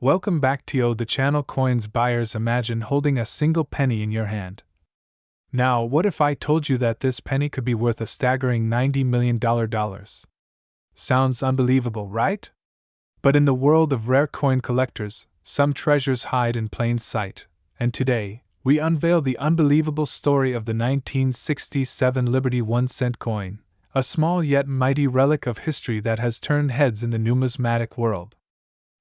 Welcome back to the channel. Coins buyers. Imagine holding a single penny in your hand. Now, what if I told you that this penny could be worth a staggering $90 million? Sounds unbelievable, right? But in the world of rare coin collectors, some treasures hide in plain sight, and today, we unveil the unbelievable story of the 1967 Liberty 1-cent coin, a small yet mighty relic of history that has turned heads in the numismatic world.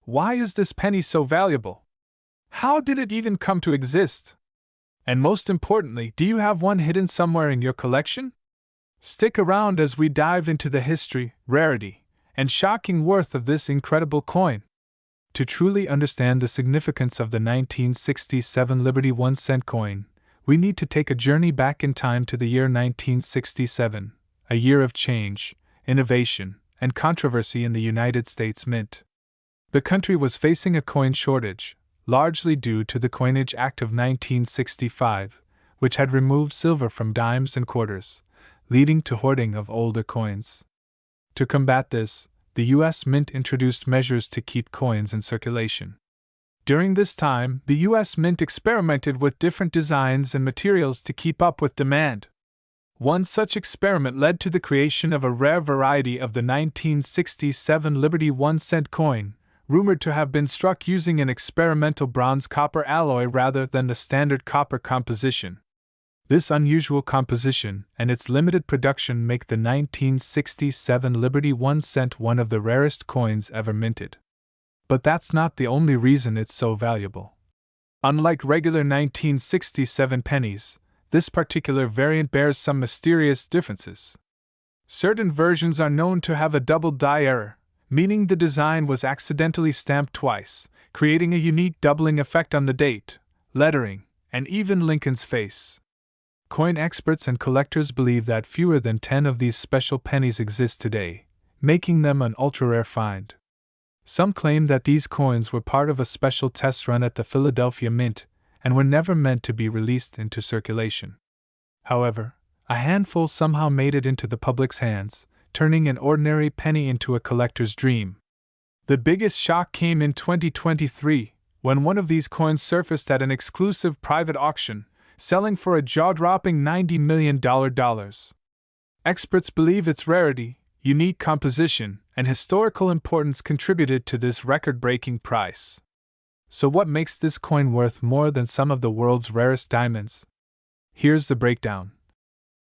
Why is this penny so valuable? How did it even come to exist? And most importantly, do you have one hidden somewhere in your collection? Stick around as we dive into the history, rarity, and shocking worth of this incredible coin. To truly understand the significance of the 1967 Liberty 1-cent coin, we need to take a journey back in time to the year 1967, a year of change, innovation, and controversy in the United States Mint. The country was facing a coin shortage, largely due to the Coinage Act of 1965, which had removed silver from dimes and quarters, leading to hoarding of older coins. To combat this, the U.S. Mint introduced measures to keep coins in circulation. During this time, the U.S. Mint experimented with different designs and materials to keep up with demand. One such experiment led to the creation of a rare variety of the 1967 Liberty 1-cent coin, rumored to have been struck using an experimental bronze-copper alloy rather than the standard copper composition. This unusual composition and its limited production make the 1967 Liberty 1-cent one of the rarest coins ever minted. But that's not the only reason it's so valuable. Unlike regular 1967 pennies, this particular variant bears some mysterious differences. Certain versions are known to have a double die error, meaning the design was accidentally stamped twice, creating a unique doubling effect on the date, lettering, and even Lincoln's face. Coin experts and collectors believe that fewer than 10 of these special pennies exist today, making them an ultra-rare find. Some claim that these coins were part of a special test run at the Philadelphia Mint and were never meant to be released into circulation. However, a handful somehow made it into the public's hands, turning an ordinary penny into a collector's dream. The biggest shock came in 2023, when one of these coins surfaced at an exclusive private auction, selling for a jaw-dropping $90 million. Experts believe its rarity, unique composition, and historical importance contributed to this record-breaking price. So what makes this coin worth more than some of the world's rarest diamonds? Here's the breakdown.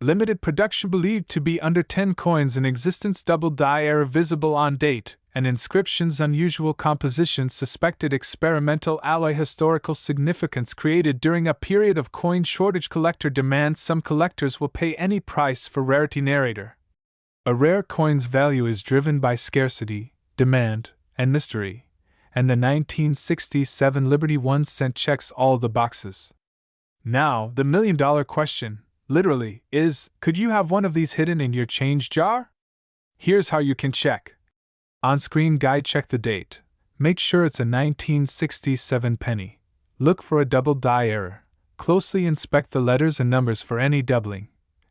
Limited production believed to be under 10 coins in existence, double die error visible on date, and inscriptions unusual composition suspected experimental alloy historical significance created during a period of coin shortage collector demand. Some collectors will pay any price for rarity. Narrator. A rare coin's value is driven by scarcity, demand, and mystery, and the 1967 Liberty 1-cent checks all the boxes. Now, the million-dollar question, literally, is, could you have one of these hidden in your change jar? Here's how you can check. On-screen guide. Check the date. Make sure it's a 1967 penny. Look for a double die error. Closely inspect the letters and numbers for any doubling.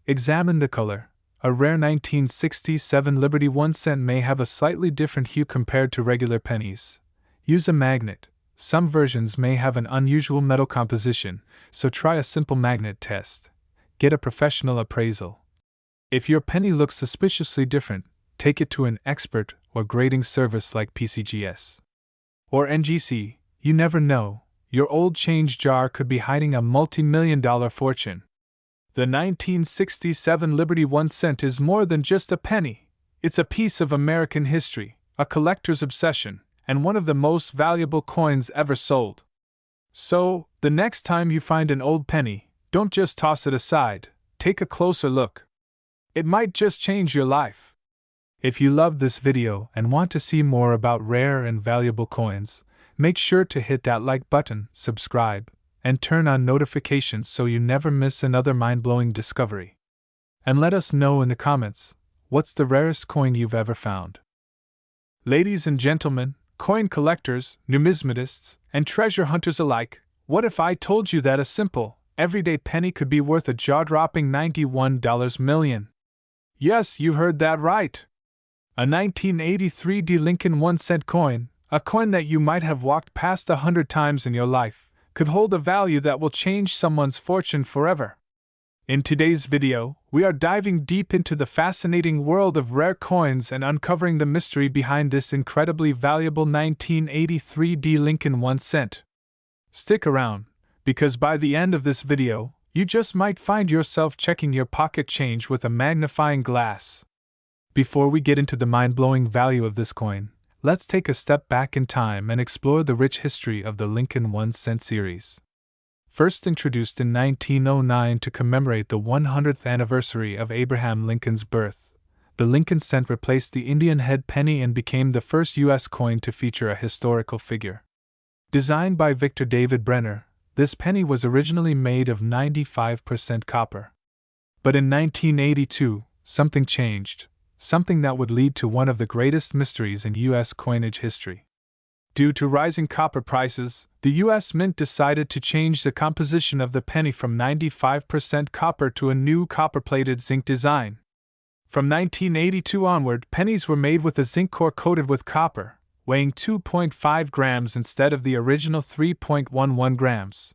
Examine the color. A rare 1967 Liberty 1-cent may have a slightly different hue compared to regular pennies. Use a magnet. Some versions may have an unusual metal composition, so try a simple magnet test. Get a professional appraisal. If your penny looks suspiciously different, take it to an expert or grading service like PCGS or NGC. You never know, your old change jar could be hiding a multi-million-dollar fortune. The 1967 Liberty 1-cent is more than just a penny. It's a piece of American history, a collector's obsession, and one of the most valuable coins ever sold. So, the next time you find an old penny, don't just toss it aside, take a closer look. It might just change your life. If you loved this video and want to see more about rare and valuable coins, make sure to hit that like button, subscribe, and turn on notifications so you never miss another mind-blowing discovery. And let us know in the comments, what's the rarest coin you've ever found? Ladies and gentlemen, coin collectors, numismatists, and treasure hunters alike, what if I told you that a simple, everyday penny could be worth a jaw-dropping $91 million? Yes, you heard that right. A 1983 Lincoln 1-cent coin, A coin that you might have walked past 100 times in your life could hold a value that will change someone's fortune forever. In today's video, we are diving deep into the fascinating world of rare coins and uncovering the mystery behind this incredibly valuable 1983 D Lincoln 1 cent. Stick around, because by the end of this video, you just might find yourself checking your pocket change with a magnifying glass. Before we get into the mind-blowing value of this coin, let's take a step back in time and explore the rich history of the Lincoln 1 cent series. First introduced in 1909 to commemorate the 100th anniversary of Abraham Lincoln's birth, the Lincoln cent replaced the Indian head penny and became the first U.S. coin to feature a historical figure. Designed by Victor David Brenner, this penny was originally made of 95% copper. But in 1982, something changed, something that would lead to one of the greatest mysteries in U.S. coinage history. Due to rising copper prices, the U.S. Mint decided to change the composition of the penny from 95% copper to a new copper-plated zinc design. From 1982 onward, pennies were made with a zinc core coated with copper, weighing 2.5 grams instead of the original 3.11 grams.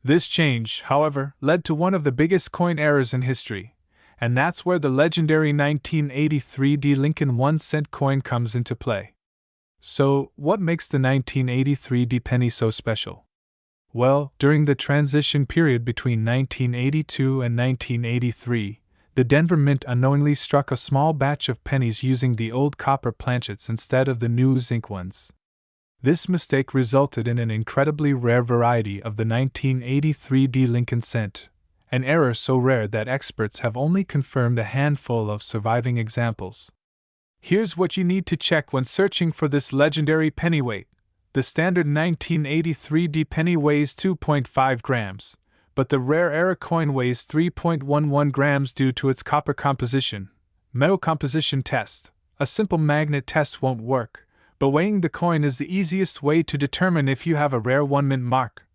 This change, however, led to one of the biggest coin errors in history, and that's where the legendary 1983 D Lincoln 1 cent coin comes into play. So, what makes the 1983 D penny so special? Well, during the transition period between 1982 and 1983, the Denver Mint unknowingly struck a small batch of pennies using the old copper planchets instead of the new zinc ones. This mistake resulted in an incredibly rare variety of the 1983 D Lincoln cent, an error so rare that experts have only confirmed a handful of surviving examples. Here's what you need to check when searching for this legendary pennyweight. The standard 1983 D penny weighs 2.5 grams, but the rare error coin weighs 3.11 grams due to its copper composition. Metal composition test. A simple magnet test won't work, but weighing the coin is the easiest way to determine if you have a rare 1 mint mark.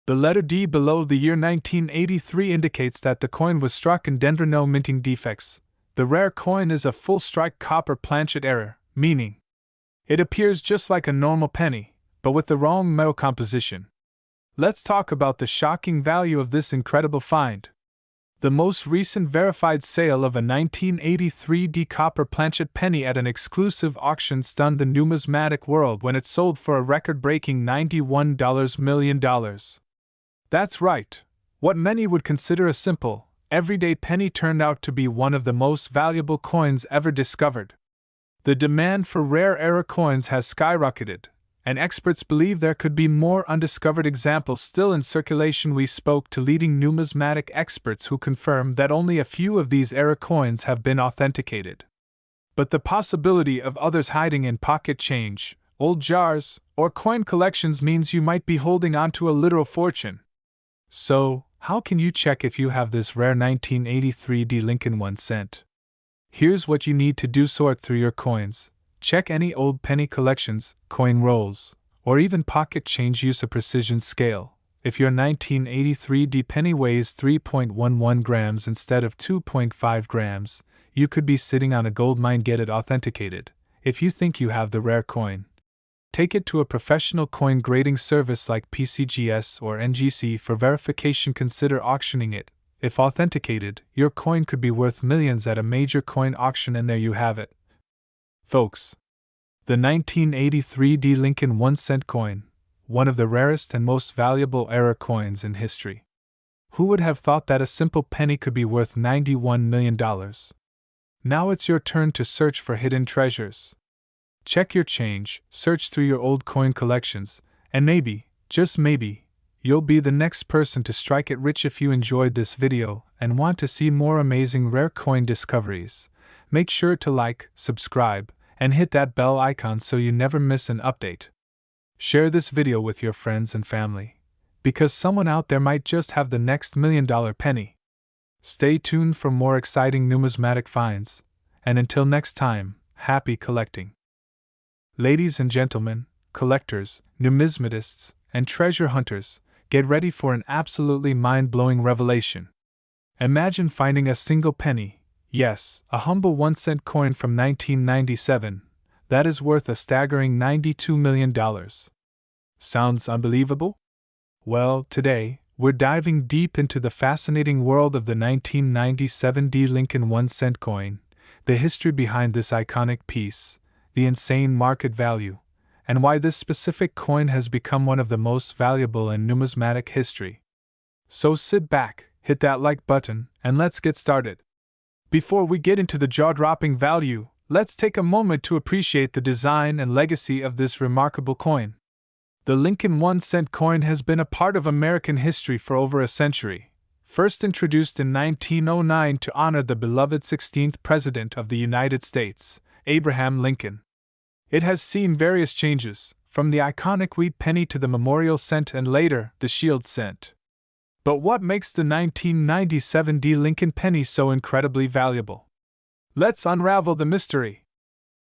The letter D below the year 1983 indicates that the coin was struck in Denver. No minting defects. The rare coin is a full-strike copper planchet error, meaning it appears just like a normal penny, but with the wrong metal composition. Let's talk about the shocking value of this incredible find. The most recent verified sale of a 1983 D copper planchet penny at an exclusive auction stunned the numismatic world when it sold for a record-breaking $91 million. That's right, what many would consider a simple, everyday penny turned out to be one of the most valuable coins ever discovered. The demand for rare era coins has skyrocketed, and experts believe there could be more undiscovered examples still in circulation. We spoke to leading numismatic experts who confirmed that only a few of these era coins have been authenticated. But the possibility of others hiding in pocket change, old jars, or coin collections means you might be holding onto a literal fortune. So, how can you check if you have this rare 1983 D Lincoln 1 cent? Here's what you need to do: sort through your coins, check any old penny collections, coin rolls, or even pocket change. Use a precision scale. If your 1983 D penny weighs 3.11 grams instead of 2.5 grams, you could be sitting on a gold mine. Get it authenticated. If you think you have the rare coin, take it to a professional coin grading service like PCGS or NGC for verification. Consider auctioning it. If authenticated, your coin could be worth millions at a major coin auction. And there you have it, folks. The 1983 D Lincoln 1 cent coin, one of the rarest and most valuable era coins in history. Who would have thought that a simple penny could be worth $91 million? Now it's your turn to search for hidden treasures. Check your change, search through your old coin collections, and maybe, just maybe, you'll be the next person to strike it rich. If you enjoyed this video and want to see more amazing rare coin discoveries, make sure to like, subscribe, and hit that bell icon so you never miss an update. Share this video with your friends and family, because someone out there might just have the next $1 million penny. Stay tuned for more exciting numismatic finds, and until next time, happy collecting. Ladies and gentlemen, collectors, numismatists, and treasure hunters, get ready for an absolutely mind-blowing revelation. Imagine finding a single penny, yes, a humble 1 cent coin from 1997, That is worth a staggering $92 million. Sounds unbelievable? Well, today, we're diving deep into the fascinating world of the 1997 D. Lincoln 1-cent coin, the history behind this iconic piece, the insane market value, and why this specific coin has become one of the most valuable in numismatic history. So sit back, hit that like button, and let's get started. Before we get into the jaw-dropping value, let's take a moment to appreciate the design and legacy of this remarkable coin. The Lincoln 1-cent coin has been a part of American history for over a century, first introduced in 1909 to honor the beloved 16th President of the United States, Abraham Lincoln. It has seen various changes, from the iconic wheat penny to the memorial cent and later, the shield cent. But what makes the 1997 D. Lincoln penny so incredibly valuable? Let's unravel the mystery.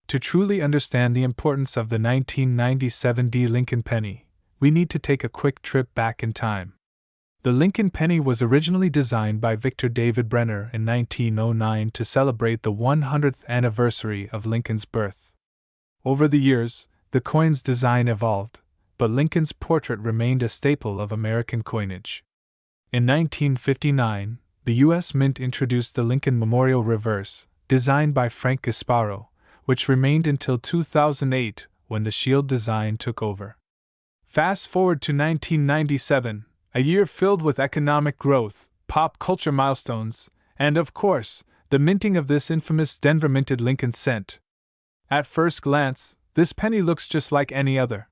To truly understand the importance of the 1997 D. Lincoln penny, we need to take a quick trip back in time. The Lincoln penny was originally designed by Victor David Brenner in 1909 to celebrate the 100th anniversary of Lincoln's birth. Over the years, the coin's design evolved, but Lincoln's portrait remained a staple of American coinage. In 1959, the U.S. Mint introduced the Lincoln Memorial Reverse, designed by Frank Gasparo, which remained until 2008, when the shield design took over. Fast forward to 1997, a year filled with economic growth, pop culture milestones, and of course, the minting of this infamous Denver minted Lincoln cent. At first glance, this penny looks just like any other.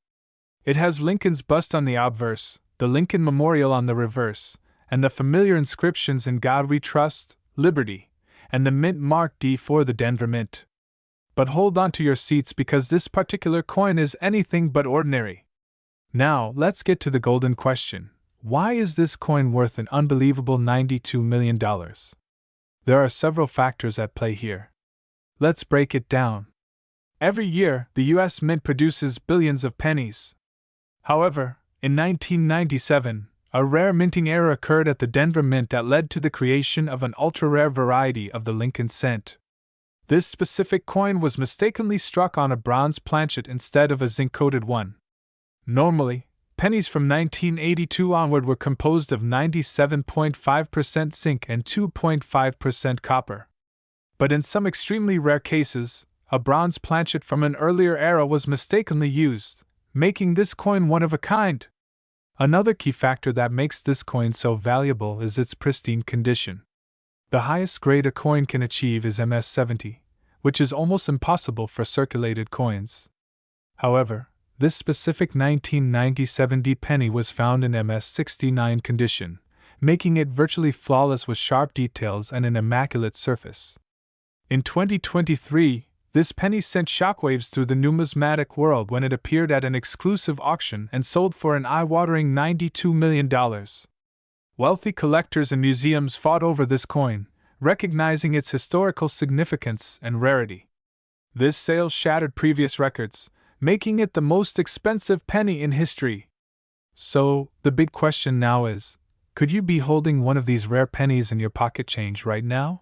It has Lincoln's bust on the obverse, the Lincoln Memorial on the reverse, and the familiar inscriptions "In God We Trust," "Liberty," and the mint mark D for the Denver Mint. But hold on to your seats because this particular coin is anything but ordinary. Now, let's get to the golden question. Why is this coin worth an unbelievable $92 million? There are several factors at play here. Let's break it down. Every year, the U.S. Mint produces billions of pennies. However, in 1997, a rare minting error occurred at the Denver Mint that led to the creation of an ultra-rare variety of the Lincoln cent. This specific coin was mistakenly struck on a bronze planchet instead of a zinc-coated one. Normally, pennies from 1982 onward were composed of 97.5% zinc and 2.5% copper. But in some extremely rare cases, a bronze planchet from an earlier era was mistakenly used, making this coin one of a kind. Another key factor that makes this coin so valuable is its pristine condition. The highest grade a coin can achieve is MS-70, which is almost impossible for circulated coins. However, this specific 1997 D penny was found in MS-69 condition, making it virtually flawless with sharp details and an immaculate surface. In 2023, this penny sent shockwaves through the numismatic world when it appeared at an exclusive auction and sold for an eye-watering $92 million. Wealthy collectors and museums fought over this coin, recognizing its historical significance and rarity. This sale shattered previous records, making it the most expensive penny in history. So, the big question now is, could you be holding one of these rare pennies in your pocket change right now?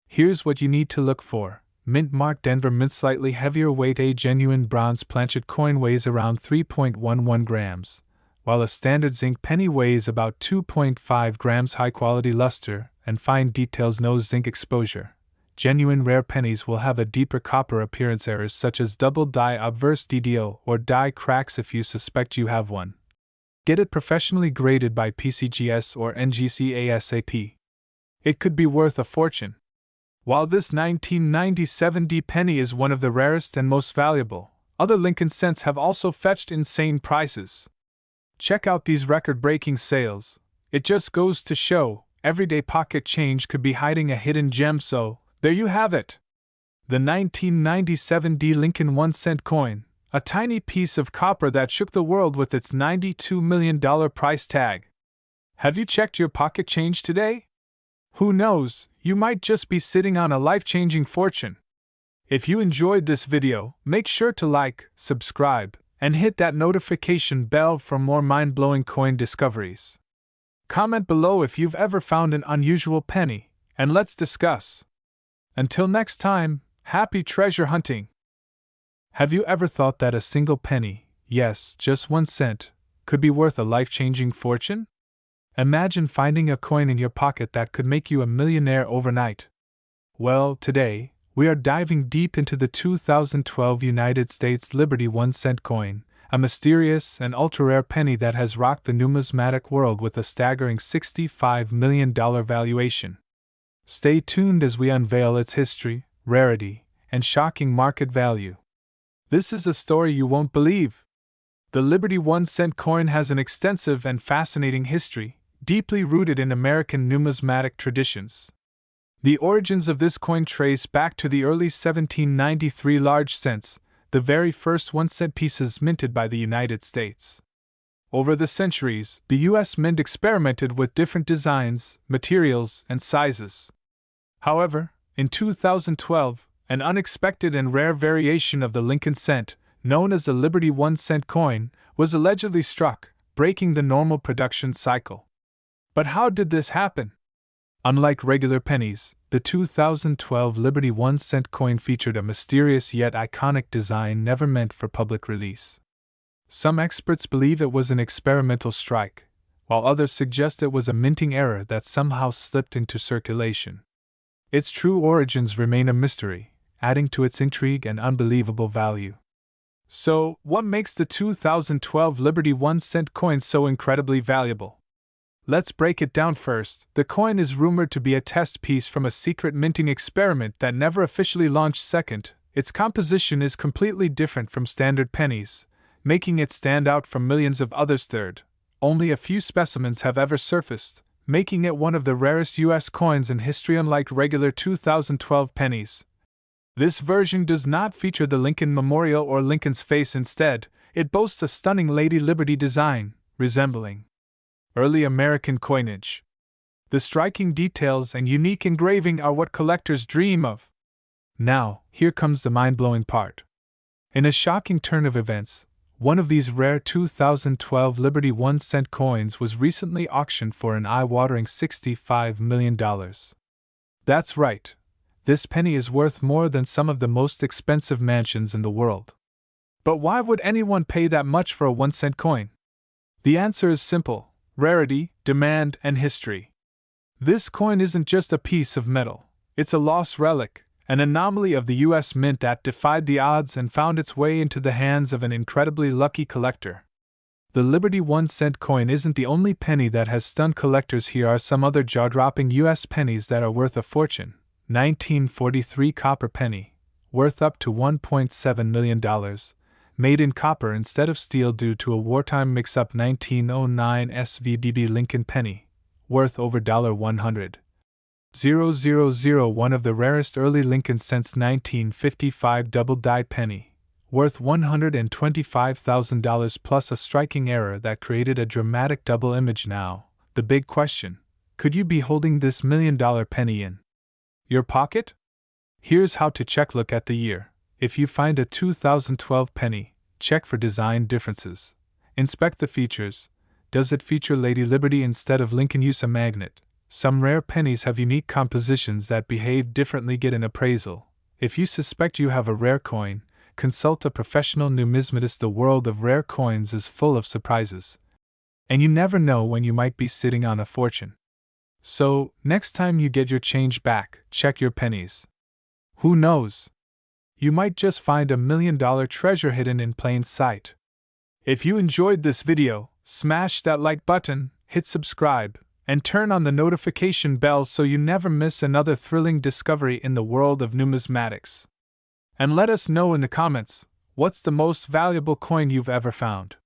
Here's what you need to look for. Mint mark Denver Mint slightly heavier weight. A genuine bronze planchet coin weighs around 3.11 grams. While a standard zinc penny weighs about 2.5 grams. High quality luster and fine details. No zinc exposure. Genuine rare pennies will have a deeper copper appearance. Errors such as double die obverse DDO or die cracks if you suspect you have one. Get it professionally graded by PCGS or NGC ASAP. It could be worth a fortune. While this 1997 D penny is one of the rarest and most valuable, other Lincoln cents have also fetched insane prices. Check out these record-breaking sales. It just goes to show, everyday pocket change could be hiding a hidden gem. So, there you have it. The 1997 D Lincoln 1-cent coin, a tiny piece of copper that shook the world with its $92 million price tag. Have you checked your pocket change today? Who knows, you might just be sitting on a life-changing fortune. If you enjoyed this video, make sure to like, subscribe, and hit that notification bell for more mind-blowing coin discoveries. Comment below if you've ever found an unusual penny, and let's discuss. Until next time, happy treasure hunting! Have you ever thought that a single penny, yes, just 1 cent, could be worth a life-changing fortune? Imagine finding a coin in your pocket that could make you a millionaire overnight. Well, today, we are diving deep into the 2012 United States Liberty 1-cent coin, a mysterious and ultra-rare penny that has rocked the numismatic world with a staggering $65 million valuation. Stay tuned as we unveil its history, rarity, and shocking market value. This is a story you won't believe. The Liberty 1-cent coin has an extensive and fascinating history, deeply rooted in American numismatic traditions. The origins of this coin trace back to the early 1793 large cents, the very first 1-cent pieces minted by the United States. Over the centuries, the U.S. Mint experimented with different designs, materials, and sizes. However, in 2012, an unexpected and rare variation of the Lincoln cent, known as the Liberty 1-cent coin, was allegedly struck, breaking the normal production cycle. But how did this happen? Unlike regular pennies, the 2012 Liberty 1-cent coin featured a mysterious yet iconic design never meant for public release. Some experts believe it was an experimental strike, while others suggest it was a minting error that somehow slipped into circulation. Its true origins remain a mystery, adding to its intrigue and unbelievable value. So, what makes the 2012 Liberty 1-cent coin so incredibly valuable? Let's break it down first. The coin is rumored to be a test piece from a secret minting experiment that never officially launched. Second, its composition is completely different from standard pennies, making it stand out from millions of others. Third, only a few specimens have ever surfaced, making it one of the rarest U.S. coins in history. Unlike regular 2012 pennies, this version does not feature the Lincoln Memorial or Lincoln's face. Instead, it boasts a stunning Lady Liberty design, resembling early American coinage. The striking details and unique engraving are what collectors dream of. Now, here comes the mind-blowing part. In a shocking turn of events, one of these rare 2012 Liberty 1-cent coins was recently auctioned for an eye-watering $65 million. That's right. This penny is worth more than some of the most expensive mansions in the world. But why would anyone pay that much for a 1-cent coin? The answer is simple: rarity, demand, and history. This coin isn't just a piece of metal, it's a lost relic, an anomaly of the U.S. Mint that defied the odds and found its way into the hands of an incredibly lucky collector. The Liberty 1-cent coin isn't the only penny that has stunned collectors. Here are some other jaw-dropping U.S. pennies that are worth a fortune. 1943 copper penny, worth up to $1.7 million, made in copper instead of steel due to a wartime mix-up. 1909 SVDB Lincoln penny, worth over $100,000, one of the rarest early Lincoln cents. 1955 double-dyed penny, worth $125,000 plus a striking error that created a dramatic double image. Now, the big question: could you be holding this $1 million penny in your pocket? Here's how to check. Look at the year. If you find a 2012 penny, check for design differences. Inspect the features. Does it feature Lady Liberty instead of Lincoln? Use a magnet. Some rare pennies have unique compositions that behave differently. Get an appraisal. If you suspect you have a rare coin, consult a professional numismatist. The world of rare coins is full of surprises, and you never know when you might be sitting on a fortune. So, next time you get your change back, check your pennies. Who knows? You might just find $1 million treasure hidden in plain sight. If you enjoyed this video, smash that like button, hit subscribe, and turn on the notification bell so you never miss another thrilling discovery in the world of numismatics. And let us know in the comments, what's the most valuable coin you've ever found?